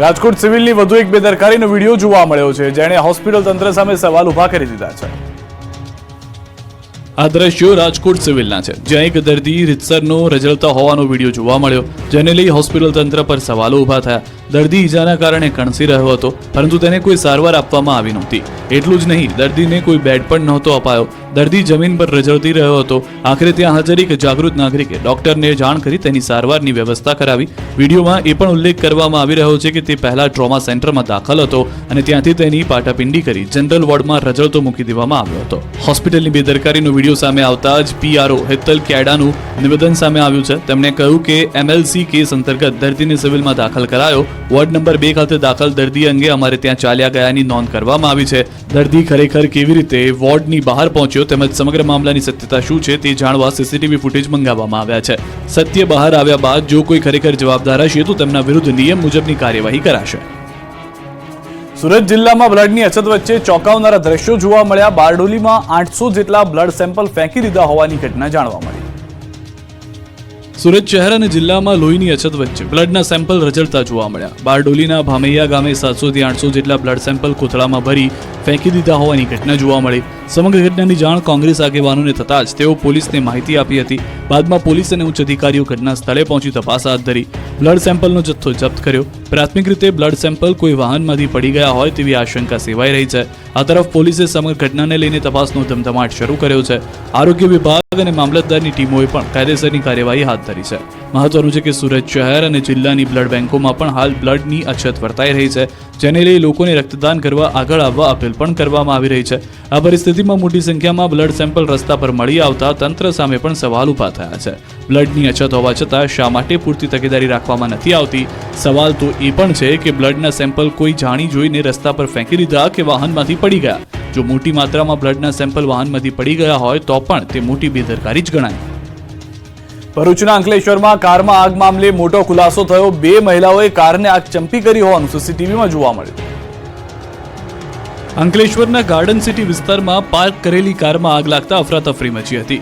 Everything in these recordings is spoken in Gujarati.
રાજકોટ સિવિલની વધુ એક બેદરકારીનો વિડીયો જોવા મળ્યો છે, જેણે હોસ્પિટલ તંત્ર સામે સવાલ ઉભા કરી દીધા છે। આ દ્રશ્યો રાજકોટ સિવિલના છે, જ્યાં એક દર્દી રીતસરનો રઝળતા હોવાનો વિડીયો જોવા મળ્યો, જેને લઈ હોસ્પિટલ તંત્ર પર સવાલો ઉભા થયા। દર્દી ઈજાના કારણે કણસી રહ્યો હતો, પરંતુ તેને કોઈ સારવાર આપવામાં આવી નહોતી। એટલું જ નહીં, દર્દીને કોઈ બેડ પણ નહોતો અપાયો। દર્દી જમીન પર રઝળતી રહ્યો હતો। આખરે ત્યાં હાજર એક જાગૃત નાગરિકે ડોક્ટરને જાણ કરી તેની સારવારની વ્યવસ્થા કરાવી। વિડીયોમાં એ પણ ઉલ્લેખ કરવામાં આવી રહ્યો છે કે તે પહેલા ટ્રોમા સેન્ટરમાં દાખલ હતો અને ત્યાંથી તેની પાટાપિંડી કરી જનરલ વોર્ડમાં રઝળતો મૂકી દેવામાં આવ્યો હતો। હોસ્પિટલની બેદરકારીનો વિડીયો સામે આવતા જ પીઆરઓ હેતલ કેડાનું નિવેદન સામે આવ્યું છે। તેમણે કહ્યું કે એમએલસી કેસ અંતર્ગત દર્દીને સિવિલમાં દાખલ કરાયો। વોર્ડ નંબર 2 ખાતે દાખલ દર્દી અંગે અમારે ત્યાં ચાલ્યા ગયાની નોંધ કરવામાં આવી છે। દર્દી ખરેખર કેવી રીતે વોર્ડની બહાર પહોંચ્યો તેમજ સમગ્ર મામલાની સત્યતા શું છે તે જાણવા સીસીટીવી ફૂટેજ મંગાવવામાં આવ્યા છે। સત્ય બહાર આવ્યા બાદ જો કોઈ ખરેખર જવાબદાર હશે તો તેમના વિરુદ્ધ નિયમ મુજબની કાર્યવાહી કરાશે। સુરત જિલ્લામાં બ્લડની અછત વચ્ચે ચોંકાવનારા દ્રશ્યો જોવા મળ્યા। બારડોલીમાં 800 જેટલા બ્લડ સેમ્પલ ફેંકી દીધા હોવાની ઘટના જાણવા મળી। સુરત શહેર અને જિલ્લામાં લોહીની અછત વચ્ચે બ્લડના સેમ્પલ રઝળતા જોવા મળ્યા। બારડોલીના ભામૈયા ગામે 700 થી 800 જેટલા બ્લડ સેમ્પલ કોથળામાં ભરી ફેંકી દીધા હોવાની ઘટના જોવા મળી। સમગ્ર ઘટનાની જાણ કોંગ્રેસ આગેવાનોને થતાં જ તેઓ પોલીસને માહિતી આપી હતી। બાદમાં પોલીસ અને ઉચ્ચ અધિકારીઓ ઘટના સ્થળે પહોંચી તપાસ હાથ ધરી। બ્લડ સેમ્પલનો જથ્થો જપ્ત કર્યો। પ્રાથમિક રીતે બ્લડ સેમ્પલ કોઈ વાહનમાંથી પડી ગયા હોય તેવી આશંકા સેવાઈ રહી છે। આ તરફ પોલીસે સમગ્ર ઘટનાને લઈને તપાસનો ધમધમાટ શરૂ કર્યો છે। આરોગ્ય વિભાગ અને મામલતદારની ટીમોએ પણ કાયદેસરની કાર્યવાહી હાથ ધરી છે। મહત્વનું છે કે સુરત શહેર અને જિલ્લાની બ્લડ બેંકોમાં પણ હાલ બ્લડની અછત વર્તાઈ રહી છે, જેને લઈ લોકોને રક્તદાન કરવા આગળ આવવા અપીલ પણ કરવામાં આવી રહી છે। આ પરિસ્થિતિમાં મોટી સંખ્યામાં બ્લડ સેમ્પલ રસ્તા પર મળી આવતા તંત્ર સામે પણ સવાલ ઉભા થયા છે। બ્લડની અછત હોવા છતાં શા માટે પૂરતી તકેદારી રાખવામાં નથી આવતી? સવાલ તો એ પણ છે કે બ્લડના સેમ્પલ કોઈ જાણી જોઈને રસ્તા પર ફેંકી દીધા કે વાહનમાંથી પડી ગયા? જો મોટી માત્રામાં બ્લડના સેમ્પલ વાહનમાંથી પડી ગયા હોય તો પણ તે મોટી બેદરકારી જ ગણાય। ભરૂચના અંકલેશ્વરમાં કારમાં આગ મામલે મોટો ખુલાસો થયો। 2 મહિલાઓએ કારને આગ ચંપી કરી હોવાનું સીસીટીવીમાં જોવા મળ્યું। અંકલેશ્વરના ગાર્ડન સિટી વિસ્તારમાં પાર્ક કરેલી કારમાં આગ લાગતા અફરાતફરી મચી હતી।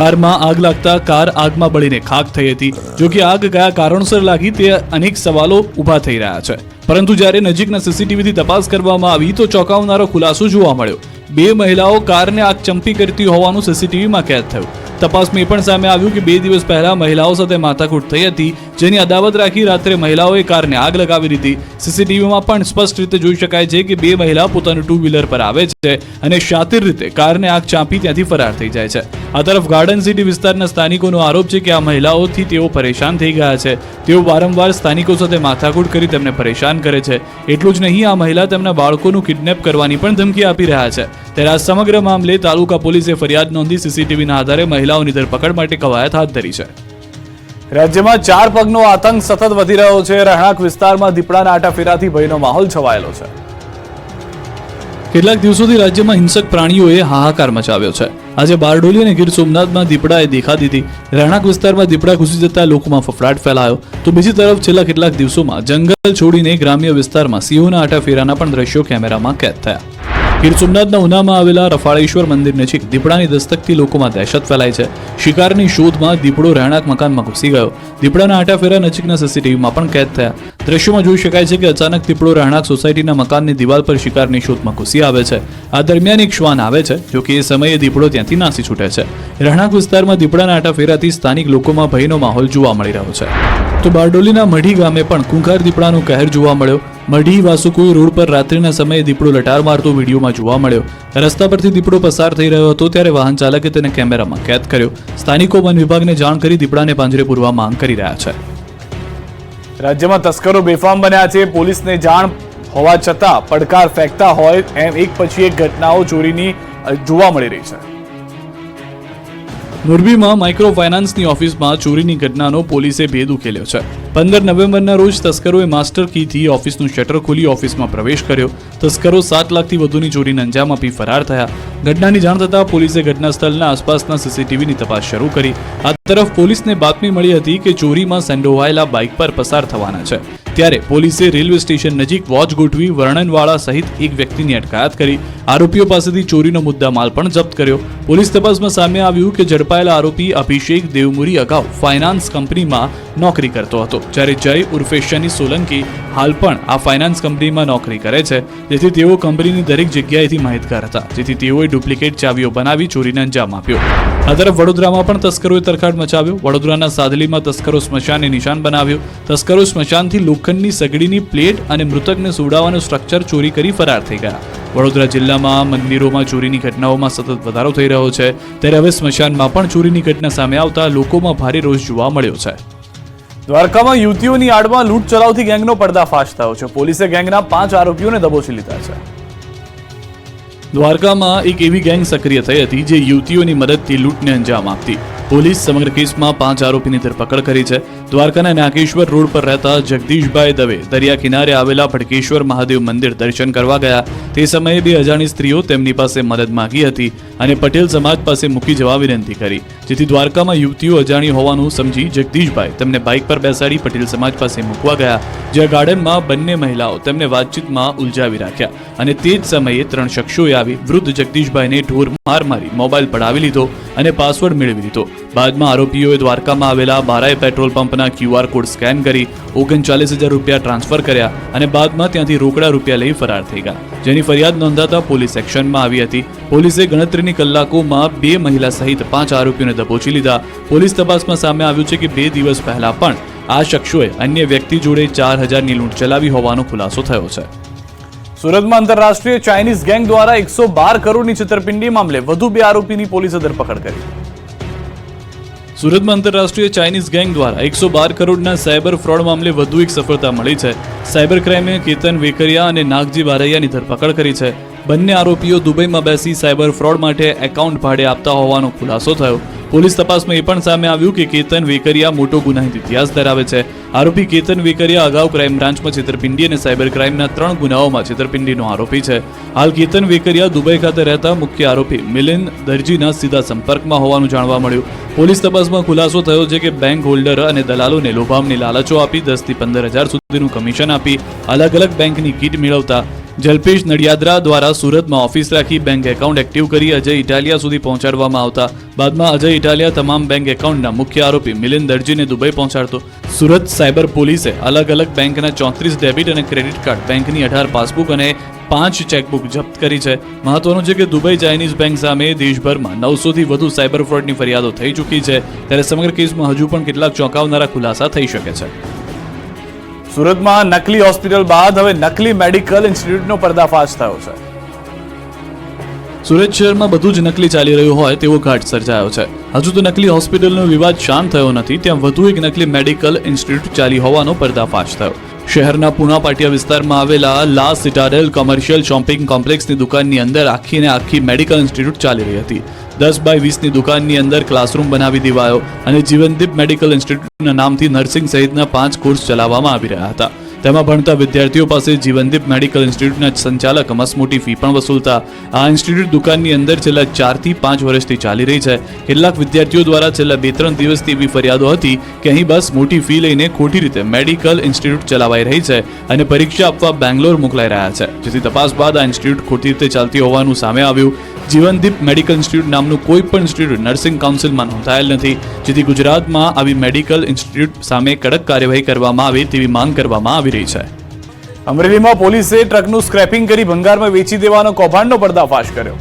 કારમાં આગ લાગતા કાર આગમાં બળીને ખાખ થઈ હતી। જો કે આગ કયા કારણોસર લાગી તે અનેક સવાલો ઊભા થઈ રહ્યા છે, પરંતુ જ્યારે નજીકના સીસીટીવીથી તપાસ કરવામાં આવી તો ચોંકાવનારો ખુલાસો જોવા મળ્યો। 2 મહિલાઓ કારને આગ ચંપી કરતી હોવાનું સીસીટીવીમાં કેદ થયું। તપાસમાં એ પણ સામે આવ્યું કે 2 દિવસ પહેલા મહિલાઓ સાથે માથાકૂટ થઈ હતી, જેની અદાવત રાખી રાત્રે મહિલાઓએ કારને આગ લગાવી દીધી। સીસીટીવીમાં પણ સ્પષ્ટ રીતે જોઈ શકાય છે કે 2 મહિલા પોતાનું 2 વ્હીલર પર આવે છે અને શાતિર રીતે કારને આગ ચાંપી ત્યાંથી ફરાર થઈ જાય છે। આ તરફ ગાર્ડન સિટી વિસ્તારના સ્થાનિકોનો આરોપ છે કે આ મહિલાઓથી તેઓ પરેશાન થઈ ગયા છે। તેઓ વારંવાર સ્થાનિકો સાથે માથાકૂટ કરી તેમને પરેશાન કરે છે। એટલું જ નહીં, આ મહિલા તેમના બાળકોનું કિડનેપ કરવાની પણ ધમકી આપી રહ્યા છે। ત્યારે આ સમગ્ર મામલે તાલુકા પોલીસે ફરિયાદ નોંધી સીસીટીવીના આધારે મહિલાઓની ધરપકડ માટે કવાયત હાથ ધરી છે। રાજ્યમાં 4 પગનો આતંક સતત વધી રહ્યો છે। રહેણાંક વિસ્તારમાં દીપડાના આટાફેરાથી ભયનો માહોલ છવાયેલો છે। કેટલાક દિવસોથી રાજ્યમાં હિંસક પ્રાણીઓએ હાહાકાર મચાવ્યો છે। આજે બારડોલી અને ગીર સોમનાથમાં દીપડાએ દેખા દીધી। રહેણાંક વિસ્તારમાં દીપડા ઘૂસી જતા લોકોમાં ફફડાટ ફેલાયો, તો બીજી તરફ છેલ્લા કેટલાક દિવસોમાં જંગલ છોડીને ગ્રામ્ય વિસ્તારમાં સિંહોના આટાફેરાના પણ દ્રશ્યો કેમેરામાં કેદ થયા। ગીર સોમનાથના ઉનામાં આવેલા રફાળેશ્વર મંદિર નજીક દીપડાની દસ્તકથી લોકોમાં દહેશત ફેલાઈ છે। શિકારની શોધમાં દીપડો રહેણાંક મકાનમાં ઘૂસી ગયો। દીપડાના આટાફેરા નજીકના સીસીટીવીમાં પણ કેદ થયા। દ્રશ્યોમાં જોઈ શકાય છે કે અચાનક દીપડો રહેણાંક સોસાયટીના મકાનની દિવાલ પર શિકારની શોધમાં ઘૂસી આવે છે। આ દરમિયાન એક શ્વાન આવે છે, જો કે એ સમયે દીપડો ત્યાંથી નાસી છૂટે છે। રહેણાંક વિસ્તારમાં દીપડાના આટાફેરાથી સ્થાનિક લોકોમાં ભયનો માહોલ જોવા મળી રહ્યો છે। તો બારડોલીના મઢી ગામે પણ ખૂંખાર દીપડાનો કહેર જોવા મળ્યો। મઢી વાસુકુઈ રોડ પર રાત્રિના સમયે દીપડો લટાર મારતો વિડીયોમાં જોવા મળ્યો। રસ્તા પરથી દીપડો પસાર થઈ રહ્યો હતો ત્યારે વાહન ચાલકે તેને કેમેરામાં કેદ કર્યો। સ્થાનિકો વન વિભાગને જાણ કરી દીપડાને પાંજરે પૂરવા માંગ કરી રહ્યા છે। રાજ્યમાં તસ્કરો બેફામ બન્યા છે। પોલીસને જાણ હોવા છતાં પડકાર ફેંકતા હોય એમ એક પછી એક ઘટનાઓ ચોરીની જોવા મળી રહી છે। મોરબીમાં માઇક્રો ફાઇનાન્સની ઓફિસમાં ચોરીની ઘટનાનો પોલીસે ભેદ ઉકેલ્યો છે। 15 નવેમ્બરના રોજ તસ્કરોએ માસ્ટર કીથી ઓફિસનું શટર ખોલી ઓફિસમાં પ્રવેશ કર્યો। તસ્કરો 7 લાખથી વધુની ચોરીને અંજામ આપી ફરાર થયા। ઘટનાની જાણ થતાં પોલીસે ઘટના સ્થળના આસપાસના સીસીટીવીની તપાસ શરૂ કરી। આ તરફ પોલીસને બાતમી મળી હતી કે ચોરીમાં સંડોવાયેલા બાઇક પર પસાર થવાના છે, ત્યારે પોલીસે રેલવે સ્ટેશન નજીક વોચ ગોઠવી વર્ણનવાળા સહિત એક વ્યક્તિની અટકાયત કરી। આરોપીઓ પાસેથી ચોરીનો મુદ્દામાલ પણ જપ્ત કર્યો। પોલીસ તપાસમાં સામે આવ્યું કે ઝડપાયેલા આરોપી અભિષેક દેવમુરી અગાઉ ફાઇનાન્સ કંપનીમાં નોકરી કરતો હતો, જ્યારે જય ઉર્ફે શનિ સોલંકી હાલ પણ આ ફાઇનાન્સ કંપનીમાં નોકરી કરે છે, જેથી તેઓ કંપનીની દરેક જગ્યાએથી માહિતગાર હતા, જેથી તેઓએ ડુપ્લિકેટ ચાવીઓ બનાવી ચોરીને અંજામ આપ્યો. આ તરફ વડોદરામાં પણ તસ્કરોએ તરખાટ મચાવ્યો. વડોદરાના સાદલીમાં તસ્કરો સ્મશાનને નિશાન બનાવ્યો. તસ્કરો સ્મશાનથી લોખંડની સગડીની પ્લેટ અને મૃતકને સુવડાવવાનું સ્ટ્રક્ચર ચોરી કરી ફરાર થઈ ગયા. વડોદરા જિલ્લામાં મંદિરોમાં ચોરીની ઘટનાઓમાં સતત વધારો થઈ રહ્યો છે, ત્યારે હવે સ્મશાનમાં પણ ચોરીની ઘટના સામે આવતા લોકોમાં ભારે રોષ જોવા મળ્યો છે. દ્વારકામાં યુવતીઓની આડમાં લૂંટ ચલાવતી ગેંગનો પર્દાફાશ થયો છે. પોલીસે ગેંગના 5 આરોપીઓને દબોચી લીધા છે. દ્વારકામાં એક એવી ગેંગ સક્રિય થઈ હતી જે યુવતીઓની મદદથી લૂંટને અંજામ આપતી. પોલીસ સમગ્ર કેસમાં 5 આરોપીની ધરપકડ કરી છે. દ્વારકાના નાગેશ્વર રોડ પર રહેતા જગદીશભાઈ દવે દરિયા કિનારે આવેલા ભડકેશ્વર મહાદેવ મંદિર દર્શન કરવા ગયા. તે સમયે 2 અજાણી સ્ત્રીઓ તેમની પાસે મદદ માંગી હતી અને પટેલ સમાજ પાસે મૂકી જવા વિનંતી કરી, જેથી દ્વારકામાં યુવતીઓ અજાણી હોવાનું સમજી જગદીશભાઈ તેમને બાઇક પર બેસાડી પટેલ સમાજ પાસે મૂકવા ગયા, જ્યાં ગાર્ડનમાં બંને મહિલાઓ તેમને વાતચીતમાં ઉલઝાવી રાખ્યા અને તે જ સમયે 3 શખ્સોએ આવી વૃદ્ધ જગદીશભાઈને ઢોર માર મારી મોબાઈલ પડાવી લીધો અને પાસવર્ડ મેળવી લીધો. બાદમાં આરોપીઓએ દ્વારકામાં આવેલા બારાએ પેટ્રોલ પંપના QR કોડ સ્કેન કરી 39,000 રૂપિયા ટ્રાન્સફર કર્યા અને બાદમાં ત્યાંથી રોકડા રૂપિયા લઈ ફરાર થઈ ગયા, જેની ફરિયાદ નોંધાતા પોલીસ એક્શનમાં આવી હતી. પોલીસે ગણતરીની કલાકોમાં 2 મહિલા સહિત 5 આરોપીઓને દબોચી લીધા. પોલીસ તપાસમાં સામે આવ્યું છે કે 2 દિવસ પહેલા પણ આ શખ્સોએ અન્ય વ્યક્તિ જોડે 4,000ની લૂંટ ચલાવી હોવાનો ખુલાસો થયો છે. સુરતમાં આંતરરાષ્ટ્રીય ચાઇનીઝ ગેંગ દ્વારા 112 કરોડની છેતરપિંડી મામલે વધુ 2 આરોપીની પોલીસે ધરપકડ કરી. સુરતમાં આંતરરાષ્ટ્રીય ચાઇનીઝ ગેંગ દ્વારા 112 કરોડના સાયબર ફ્રોડ મામલે વધુ એક સફળતા મળી છે. સાયબર ક્રાઇમે કેતન વેકરિયા અને નાગજી બારૈયાની ધરપકડ કરી છે. બંને આરોપીઓ દુબઈમાં બેસી સાયબર ફ્રોડ માટે એકાઉન્ટ ભાડે આપતા હોવાનો ખુલાસો થયો. પોલીસ તપાસમાં એ પણ સામે આવ્યું કે કેતન વેકરિયા મોટો ગુનાહિત ઇતિહાસ ધરાવે છે. આરોપી કેતન વેકરિયા અગાઉ ક્રાઇમ બ્રાન્ચમાં છેતરપિંડી અને સાયબર ક્રાઇમના 3 ગુનાઓમાં છેતરપિંડીનો આરોપી છે. હાલ કેતન વેકરિયા દુબઈ ખાતે રહેતા મુખ્ય આરોપી મિલિંદ દરજીના સીધા સંપર્કમાં હોવાનું જાણવા મળ્યું. પોલીસ તપાસમાં ખુલાસો થયો છે કે બેંક હોલ્ડર અને દલાલોને લોભામણી લાલચો આપી 10 થી 15,000 સુધીનું કમિશન આપી અલગ અલગ બેંકની કીટ મેળવતા જલ્પેશ નડિયાદરા દ્વારા સુરતમાં ઓફિસ રાખી બેંક એકાઉન્ટ એક્ટિવ કરી અજય ઇટાલિયા સુધી પહોંચાડવામાં આવતા બાદમાં અજય ઇટાલિયા તમામ બેંક એકાઉન્ટના મુખ્ય આરોપી મિલિંદ દરજીને દુબઈ પહોંચાડતો. સુરત સાયબર પોલીસે અલગ અલગ બેંકના 34 ડેબિટ અને ક્રેડિટ કાર્ડ, બેંકની 18 પાસબુક અને 5 ચેકબુક જપ્ત કરી છે. મહત્વનું છે કે દુબઈ ચાઇનીઝ બેંક સામે દેશભરમાં 900 થી વધુ સાયબર ફ્રોડની ફરિયાદો થઈ ચૂકી છે, ત્યારે સમગ્ર કેસમાં હજુ પણ કેટલાક ચોંકાવનારા ખુલાસા થઈ શકે છે. સુરતમાં નકલી હોસ્પિટલ બાદ હવે નકલી મેડિકલ ઇન્સ્ટિટ્યૂટનો પર્દાફાશ થયો છે. સુરત શહેરમાં બધું જ નકલી ચાલી રહ્યું હોય તેવો ઘાટ સર્જાયો છે. હજુ તો નકલી હોસ્પિટલનો વિવાદ શાંત થયો નથી, ત્યાં વધુ એક નકલી મેડિકલ ઇન્સ્ટિટ્યૂટ ચાલી હોવાનો પર્દાફાશ થયો. શહેરના પુણા પાટિયા વિસ્તારમાં આવેલા લા સિટાડેલ કોમર્શિયલ શોપિંગ કોમ્પ્લેક્સની દુકાનની અંદર આખી મેડિકલ ઇન્સ્ટિટ્યૂટ ચાલી રહી હતી. 10x20ની દુકાનની અંદર ક્લાસરૂમ બનાવી દેવાયો અને જીવનદીપ મેડિકલ ઇન્સ્ટિટ્યૂટના નામથી નર્સિંગ સહિતના 5 કોર્સ ચલાવવામાં આવી રહ્યા હતા. તેમાં ભણતા વિદ્યાર્થીઓ પાસે જીવનદીપ મેડિકલ ઇન્સ્ટિટ્યૂટના સંચાલક મસમોટી ફી પણ વસૂલતા. આ ઇન્સ્ટિટ્યૂટ દુકાનની અંદર છેલ્લા 4 થી 5 વર્ષથી ચાલી રહી છે. કેટલાક વિદ્યાર્થીઓ દ્વારા છેલ્લા 2-3 દિવસથી એવી ફરિયાદો હતી કે અહીં બસ મોટી ફી લઈને ખોટી રીતે મેડિકલ ઇન્સ્ટિટ્યૂટ ચલાવાઈ રહી છે અને પરીક્ષા આપવા બેંગ્લોર મોકલાઈ રહ્યા છે, જેથી તપાસ બાદ આ ઇન્સ્ટિટ્યૂટ ખોટી રીતે ચાલતી હોવાનું સામે આવ્યું. જીવનદીપ મેડિકલ ઇન્સ્ટિટ્યૂટ નામનું કોઈ પણ ઇન્સ્ટિટ્યૂટ નર્સિંગ કાઉન્સિલમાં નોંધાયેલ નથી, જેથી ગુજરાતમાં આવી મેડિકલ ઇન્સ્ટિટ્યૂટ સામે કડક કાર્યવાહી કરવામાં આવે તેવી માંગ કરવામાં આવી રહી છે. અમરેલીમાં પોલીસે ટ્રકનું સ્ક્રેપિંગ કરી ભંગારમાં વેચી દેવાનો કૌભાંડનો પર્દાફાશ કર્યો.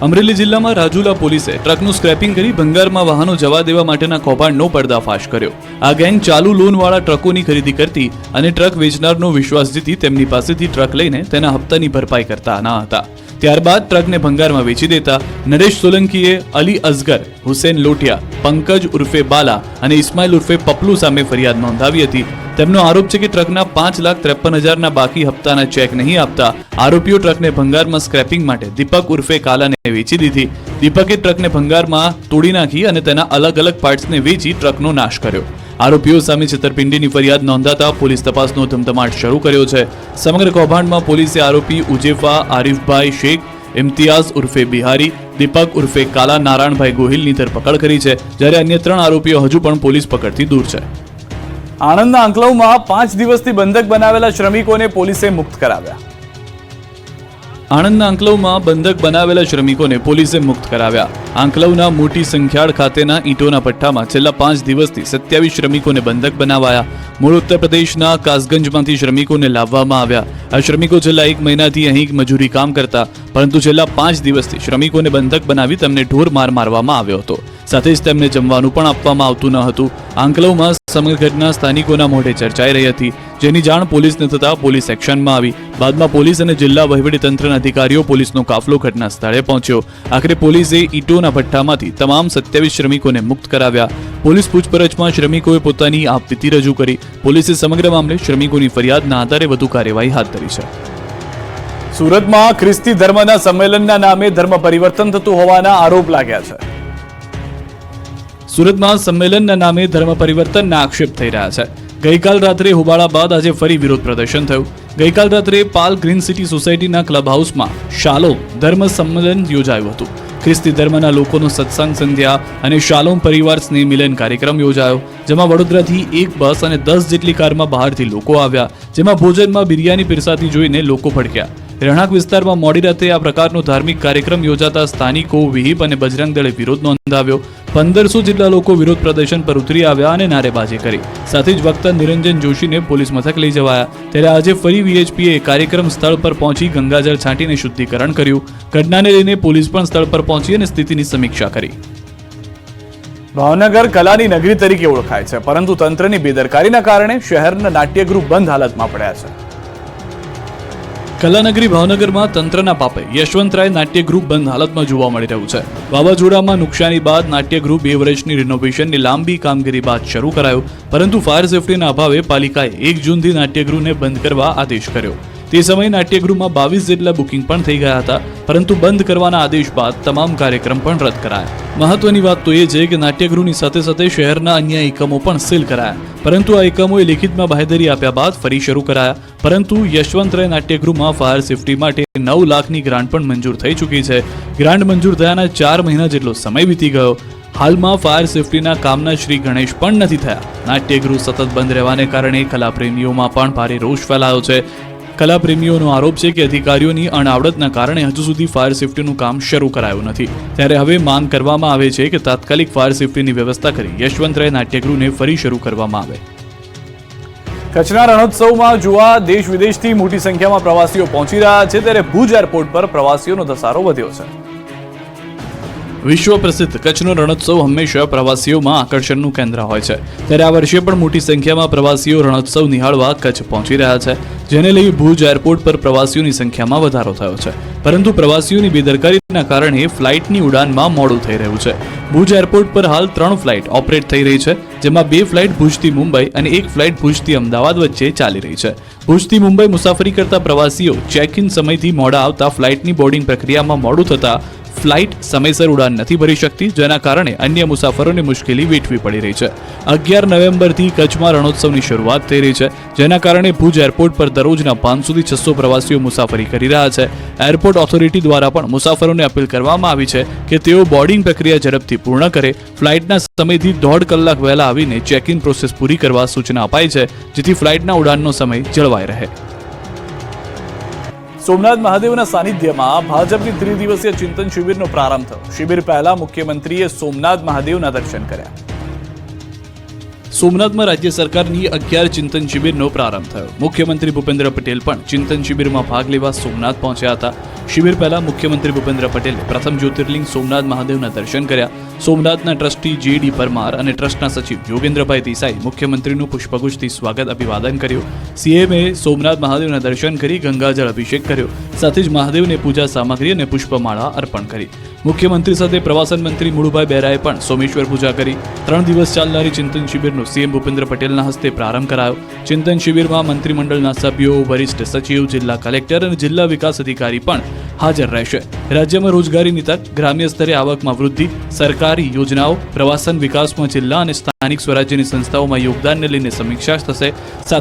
અમરેલી જિલ્લામાં રાજુલા પોલીસે ટ્રકનું સ્ક્રેપિંગ કરી ભંગારમાં વાહનો જવા દેવા માટેના કૌભાંડનો પર્દાફાશ કર્યો. આ ગેંગ ચાલુ લોનવાળા ટ્રકોની ખરીદી કરતી અને ટ્રક વેચનારનો વિશ્વાસ જીતી તેમની પાસેથી ટ્રક લઈને તેના હપ્તાની ભરપાઈ કરતા ન હતા. ત્યારબાદ ટ્રકને ભંગારમાં વેચી દેતા નરેશ સોલંકીએ અલી અસગર, હુસેન લોટિયા, પંકજ ઉર્ફે બાલા અને ઇસ્માઇલ ઉર્ફે પપલુ સામે ફરિયાદ નોંધાવી હતી. તેમનો આરોપ છે કે ટ્રકના 5,53,000ના બાકી હપ્તાના ચેક નહીં આપતા આરોપીઓ ટ્રકને ભંગારમાં સ્ક્રેપિંગ માટે દીપક ઉર્ફે કાલાને વેચી દીધી. દીપકે ટ્રકને ભંગારમાં તોડી નાખી અને તેના અલગ અલગ પાર્ટ્સને વેચી ટ્રકનો નાશ કર્યો. આરોપીઓ સામે છેતરપિંડીની ફરિયાદ નોંધાતા પોલીસ તપાસનો ધમધમાટ શરૂ કર્યો છે. સમગ્ર કૌભાંડમાં પોલીસે આરોપી ઉજેફા આરિફભાઈ શેખ, ઇમ્તિયાઝ ઉર્ફે બિહારી, દીપક ઉર્ફે કાલા નારાયણભાઈ ગોહિલની ધરપકડ કરી છે, જ્યારે અન્ય 3 આરોપીઓ હજુ પણ પોલીસ પકડથી દૂર છે. આણંદના આંકલાવમાં 5 દિવસથી બંધક બનાવેલા શ્રમિકોને પોલીસે મુક્ત કરાવ્યા. આણંદના આંકલવમાં બંધક બનાવેલા શ્રમિકોને પોલીસે મુક્ત કરાવ્યા. આંકલવના મોટી સંખ્યાળ ખાતેના ઈંટોના પટ્ટામાં છેલ્લા 5 દિવસથી 27 શ્રમિકોને બંધક બનાવાયા. મૂળ ઉત્તર પ્રદેશના કાસગંજમાંથી શ્રમિકોને લાવવામાં આવ્યા. આ શ્રમિકો છેલ્લા 1 મહિનાથી અહીં મજૂરી કામ કરતા, પરંતુ છેલ્લા 5 દિવસથી શ્રમિકોને બંધક બનાવી તેમને ઢોર માર મારવામાં આવ્યો હતો. સાથે જ તેમને જમવાનું પણ આપવામાં આવતું ન હતું. આંકલવમાં સમગ્ર ઘટના સ્થાનિકોના મોઢે ચર્ચાઈ રહી હતી, જેની જાણ પોલીસને થતાં પોલીસ એક્શનમાં આવી. બાદમાં પોલીસ અને જિલ્લા વહીવટીતંત્રના અધિકારીઓ પોલીસનો કાફલો ઘટના સ્થળે પહોંચ્યો. આખરે પોલીસે ઈંટોના ભઠ્ઠામાંથી તમામ 27 શ્રમિકોને મુક્ત કરાવ્યા. પોલીસ પૂછપરછમાં શ્રમિકોએ પોતાની આપવીતી રજૂ કરી. પોલીસે સમગ્ર મામલે શ્રમિકોની ફરિયાદના આધારે વધુ કાર્યવાહી હાથ ધરી છે. સુરતમાં ખ્રિસ્તી ધર્મના સંમેલનના નામે ધર્મ પરિવર્તન થતું હોવાના આરોપ લાગ્યા છે. સુરતમાં સંમેલનના નામે ધર્મ પરિવર્તનના આક્ષેપ થઈ રહ્યા છે. ગઈકાલ રાત્રે હોબાળા બાદ આજે ફરી વિરોધ પ્રદર્શન થયું. ગઈકાલ રાત્રે પાલ ગ્રીન સિટી સોસાયટીના ક્લબ હાઉસમાં શાલોમ ધર્મ સંમેલન યોજાયું હતું. ખ્રિસ્તી ધર્મના લોકોનો સત્સંગ સંધ્યા અને શાલોમ પરિવાર સ્નેહ મિલન કાર્યક્રમ યોજાયો, જેમાં વડોદરાથી 1 બસ અને 10 જેટલી કારમાં બહારથી લોકો આવ્યા, જેમાં ભોજનમાં બિરયાની પીરસાતી જોઈને લોકો ભડક્યા. રહેણાંક વિસ્તારમાં મોડી રાતે આ પ્રકારનો ધાર્મિક કાર્યક્રમ યોજાતા સ્થાનિકો, વિહિપ અને બજરંગ દળે વિરોધ નોંધાવ્યો. 1500 જેટલા લોકો વિરોધ પ્રદર્શન પર ઉતરી આવ્યા અને નારેબાજી કરી. સાથે જ વક્તા નિરંજન જોશીને પોલીસ મથક લઈ જવાયા. ત્યારે આજે ફરી વીએચપીએ કાર્યક્રમ સ્થળ પર પહોંચી ગંગાજળ છાંટીને શુદ્ધિકરણ કર્યું. ઘટનાને લઈને પોલીસ પણ સ્થળ પર પહોંચી અને સ્થિતિની સમીક્ષા કરી. ભાવનગર કલાની નગરી તરીકે ઓળખાય છે, પરંતુ તંત્રની બેદરકારીના કારણે શહેરના નાટ્યગૃહ બંધ હાલતમાં પડ્યા છે. કલાનગરી ભાવનગરમાં તંત્રના પાપે યશવંતરાય નાટ્યગૃહ બંધ હાલતમાં જોવા મળી રહ્યું છે. વાવાઝોડામાં નુકસાની બાદ નાટ્યગૃહ 2 વર્ષની રિનોવેશનની લાંબી કામગીરી બાદ શરૂ કરાયું, પરંતુ ફાયર સેફટીના અભાવે પાલિકાએ 1 જૂનથી નાટ્યગૃહને બંધ કરવા આદેશ કર્યો. તે સમયે નાટ્યગૃહમાં 22 જેટલા બુકિંગ પણ થઈ ગયા હતા, પરંતુ બંધ કરવાના આદેશ બાદ તમામ કાર્યક્રમ પણ રદ કરાયા. મહત્વની વાત તો એ છે કે નાટ્યગૃહની સાથે સાથે શહેરના અન્ય એકમો પણ સીલ કરાયા, પરંતુ આ એકમોએ લિખિતમાં બાંહેધરી આપ્યા બાદ ફરી શરૂ કરાયા. પરંતુ યશવંતરાય નાટ્યગૃહમાં ફાયર સેફટી માટે 9 લાખની ગ્રાન્ટ પણ મંજૂર થઈ ચૂકી છે. ગ્રાન્ટ મંજૂર થયાના 4 મહિના જેટલો સમય વીતી ગયો. હાલમાં ફાયર સેફટીના કામના શ્રી ગણેશ પણ નથી થયા. નાટ્યગૃહ સતત બંધ રહેવાને કારણે કલાપ્રેમીઓમાં પણ ભારે રોષ ફેલાયો છે. કલાપ્રેમીઓનો આરોપ છે કે અધિકારીઓની અણાવડતના કારણે હજુ સુધી ફાયર સેફટીનું કામ શરૂ કરાયું નથી. ત્યારે હવે માંગ કરવામાં આવે છે કે તાત્કાલિક ફાયર સેફટીની વ્યવસ્થા કરી યશવંતરાય નાટ્યગૃહને ફરી શરૂ કરવામાં આવે. કચ્છના રણોત્સવમાં જોવા દેશ વિદેશથી મોટી સંખ્યામાં પ્રવાસીઓ પહોંચી રહ્યા છે, ત્યારે ભુજ એરપોર્ટ પર પ્રવાસીઓનો ધસારો વધ્યો છે. વિશ્વ પ્રસિદ્ધ કચ્છનો રણોત્સવ હંમેશા પ્રવાસીઓમાં આકર્ષણનું કેન્દ્ર હોય છે, ત્યારે આ વર્ષે પણ મોટી સંખ્યામાં પ્રવાસીઓ રણોત્સવ નિહાળવા કચ્છ પહોંચી રહ્યા છે, જેને લઈ ભુજ એરપોર્ટ પર પ્રવાસીઓની સંખ્યામાં વધારો થયો છે. પરંતુ પ્રવાસીઓની બેદરકારીના કારણે ફ્લાઇટની ઉડાનમાં મોડું થઈ રહ્યું છે. ભુજ એરપોર્ટ પર હાલ 3 ફ્લાઇટ ઓપરેટ થઈ રહી છે, જેમાં 2 ફ્લાઇટ ભુજથી મુંબઈ અને 1 ફ્લાઇટ ભુજથી અમદાવાદ વચ્ચે ચાલી રહી છે. ભુજથી મુંબઈ મુસાફરી કરતા પ્રવાસીઓ ચેક ઇન સમયથી મોડા આવતા ફ્લાઇટની બોર્ડિંગ પ્રક્રિયામાં મોડું થતા ફ્લાઇટ સમયસર ઉડાન નથી ભરી શકતી, જેના કારણે અન્ય મુસાફરોને મુશ્કેલી વેઠવી પડી રહી છે. 11 નવેમ્બરથી કચ્છમાં રણોત્સવની શરૂઆત થઈ રહી છે, જેના કારણે ભુજ એરપોર્ટ પર દરરોજના 500 થી 600 પ્રવાસીઓ મુસાફરી કરી રહ્યા છે. એરપોર્ટ ઓથોરિટી દ્વારા પણ મુસાફરોને અપીલ કરવામાં આવી છે કે તેઓ બોર્ડિંગ પ્રક્રિયા ઝડપથી પૂર્ણ કરે, ફ્લાઇટના સમયથી 1.5 કલાક વહેલા આવીને ચેક ઇન પ્રોસેસ પૂરી કરવા સૂચના અપાઈ છે, જેથી ફ્લાઇટના ઉડાનનો સમય જળવાઈ રહે. સોમનાથ મહાદેવના સાનિધ્યમાં ભાજપની 3 દિવસીય ચિંતન શિબિરનો પ્રારંભ થયો. શિબિર પહેલા મુખ્યમંત્રીએ સોમનાથ મહાદેવના દર્શન કર્યા. સોમનાથમાં રાજ્ય સરકારની 11 ચિંતન શિબિરનો પ્રારંભ થયો. મુખ્યમંત્રી ભૂપેન્દ્ર પટેલ પણ ચિંતન શિબિરમાં ભાગ લેવા સોમનાથ પહોંચ્યા હતા. શિબિર પહેલા મુખ્યમંત્રી ભૂપેન્દ્ર પટેલે પ્રથમ જ્યોતિર્લિંગ સોમનાથ મહાદેવના દર્શન કર્યા. સોમનાથના ટ્રસ્ટી જે.ડી. પરમાર અને ટ્રસ્ટના સચિવ યોગેન્દ્રભાઈ દેસાઈ મુખ્યમંત્રીનું પુષ્પગુચ્છથી સ્વાગત અભિવાદન કર્યું. સીએમએ સોમનાથ મહાદેવના દર્શન કરી ગંગાજળ અભિષેક કર્યો. સાથે જ મહાદેવને પૂજા સામગ્રી અને પુષ્પમાળા અર્પણ કરી. મુખ્યમંત્રી સાથે પ્રવાસન મંત્રી મુળુભાઈ બેરાએ પણ સોમેશ્વર પૂજા કરી. 3 દિવસ ચાલનારી ચિંતન શિબિરનો સીએમ ભૂપેન્દ્ર પટેલના હસ્તે પ્રારંભ કરાયો. ચિંતન શિબિરમાં મંત્રીમંડળના સભ્યો, વરિષ્ઠ સચિવ, જિલ્લા કલેક્ટર અને જિલ્લા વિકાસ અધિકારી પણ હાજર રહેશે. રાજ્યમાં રોજગારીની તક, ગ્રામ્ય સ્તરે આવકમાં વૃદ્ધિ, સરકારી યોજનાઓ, પ્રવાસન વિકાસમાં જિલ્લા અને સ્થાનિક સ્વરાજ્યની સંસ્થાઓમાં યોગદાનને લઈને સમીક્ષા થશે. સાથે